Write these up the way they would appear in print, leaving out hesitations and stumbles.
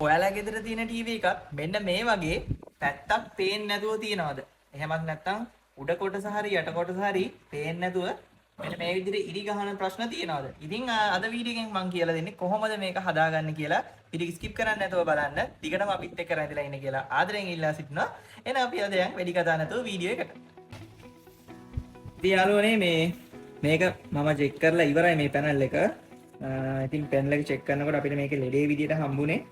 ඔයාලා ගෙදර තියෙන ටීවී එකක් මෙන්න මේ වගේ පැත්තක් පේන්නේ නැතුව තියනවාද? එහෙමත් නැත්නම් උඩ කොටස හරි යට කොටස හරි පේන්නේ නැතුව මෙන්න මේ විදිහට ඉරි ගහන ප්‍රශ්න තියනවාද? ඉතින් අද වීඩියෝ එකෙන් මම කියලා දෙන්නේ කොහොමද මේක හදාගන්නේ කියලා. වීඩියෝ ස්කිප් කරන්නේ නැතුව බලන්න. දිගටම අපිත් එක්ක රැඳිලා ඉන්න කියලා ආදරෙන් ඉල්ලා සිටිනවා. එහෙනම් අපි අද යන් වැඩි කතා නැතුව වීඩියෝ එකට. ඉතින් යාළුවනේ මේක මම චෙක් කරලා ඉවරයි මේ පැනල් එක. ඉතින් පැනල් එක චෙක් කරනකොට අපිට මේකේ ලෙඩේ විදියට හම්බුනේ.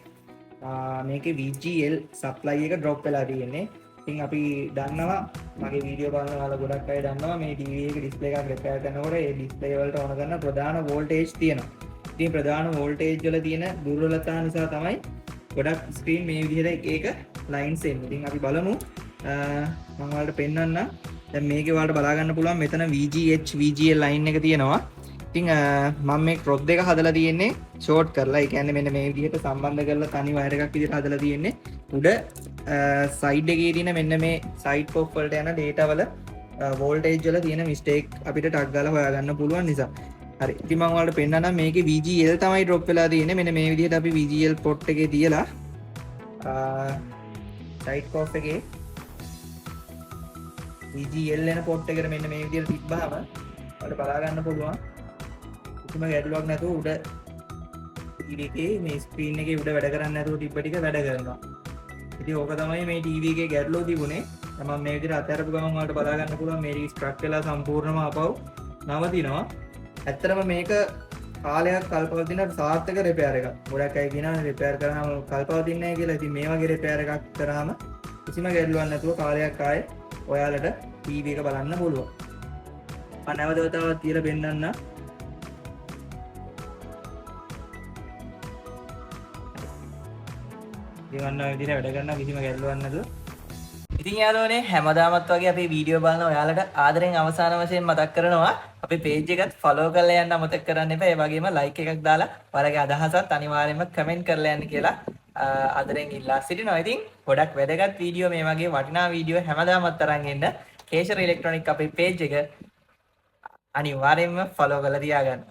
මේකේ VGL සප්ලයි එක ඩ්‍රොප් වෙලා තියෙන්නේ. ඉතින් අපි දන්නවා මගේ වීඩියෝ බලන ඔයාලා ගොඩක් අය දන්නවා මේ ටීවී එකේ ඩිස්ප්ලේ එකක් රිපෙයාර් කරනකොට ඒ ඩිස්ප්ලේ වලට ඕන කරන ප්‍රධාන වෝල්ටේජ් තියෙනවා. ඉතින් ප්‍රධාන වෝල්ටේජ් වල තියෙන දුර්වලතා නිසා තමයි ගොඩක් ස්ක්‍රීන් මේ විදිහට එක ලයින්ස් එන්නේ. ඉතින් අපි බලමු මම ඔයාලට පෙන්වන්නම්. දැන් මේකේ ඔයාලට බලා ගන්න පුළුවන් මෙතන VGH VGL ලයින් එක තියෙනවා. ඉතින් මම මේ ක්‍රොස් දෙක හදලා තියෙන්නේ ෂෝට් කරලා. ඒ කියන්නේ මෙන්න මේ විදිහට සම්බන්ධ කරලා තනි වයර් එකක් විදිහට හදලා තියෙන්නේ. උඩ සයිඩ් එකේ තියෙන මෙන්න මේ සයිඩ් පොප් වලට යන data වල වෝල්ටේජ් වල තියෙන මිස්ටේක් අපිට ටග් ගාලා හොයාගන්න පුළුවන් නිසා. හරි. ඉතින් මම ඔයාලට පෙන්නන්නම් මේකේ VGL තමයි ඩ්‍රොප් වෙලා තියෙන්නේ. මෙන්න මේ විදිහට අපි VGL පොට් එකේ තියලා සයිඩ් පොප් එකේ VGL එන පොට් එකට මෙන්න මේ විදිහට තිබ්බහම ඔයාලට බලා ගන්න පුළුවන්. කිසිම ගැටලුවක් නැතුව උඩ ටීවී එකේ මේ ස්ක්‍රීන් එකේ උඩ වැඩ කරන්නේ නැතුව තිබ්බ ටික වැඩ කරනවා. ඉතින් ඕක තමයි මේ ටීවී එකේ ගැටලුව තිබුණේ. මම මේ විදිහට අතහැරපු ගමන් ඔයාලට බලා ගන්න පුළුවන් මේ රිස්ට්‍රක්ට් වෙලා සම්පූර්ණයෙන්ම අපව නවතිනවා. ඇත්තටම මේක කාලයක් කල්පවතින සාර්ථක රිපෙයාර් එකක්. ගොඩක් අය කියනවා රිපෙයාර් කරාම කල්පවතින්නේ නැහැ කියලා. ඉතින් මේ වගේ රිපෙයාර් එකක් කරාම කිසිම ගැටලුවක් නැතුව කාලයක් ආයේ ඔයාලට ටීවී එක බලන්න පුළුවන්. මම නැවත වතාවක් තියලා පෙන්නන්නම්. ගන්න විදිහට වැඩ කරනවා කිසිම ගැටලුවක් නැතුව. ඉතින් යාළුවනේ හැමදාමත් වගේ අපේ වීඩියෝ බලන ඔයාලට ආදරෙන් අවසාන වශයෙන් මතක් කරනවා අපේ පේජ් එකත් ෆලෝ කරලා යන්න අමතක කරන්න එපා. ඒ වගේම ලයික් එකක් දාලා ඔයාලගේ අදහසත් අනිවාර්යයෙන්ම කමෙන්ට් කරලා යන්න කියලා ආදරෙන් ඉල්ලා සිටිනවා. ඉතින් ගොඩක් වැදගත් වීඩියෝ මේ වගේ වටිනා වීඩියෝ හැමදාමත් අරන් එන්න කේශර ඉලෙක්ට්‍රොනික අපේ පේජ් එක අනිවාර්යයෙන්ම ෆලෝ කරලා තියාගන්න.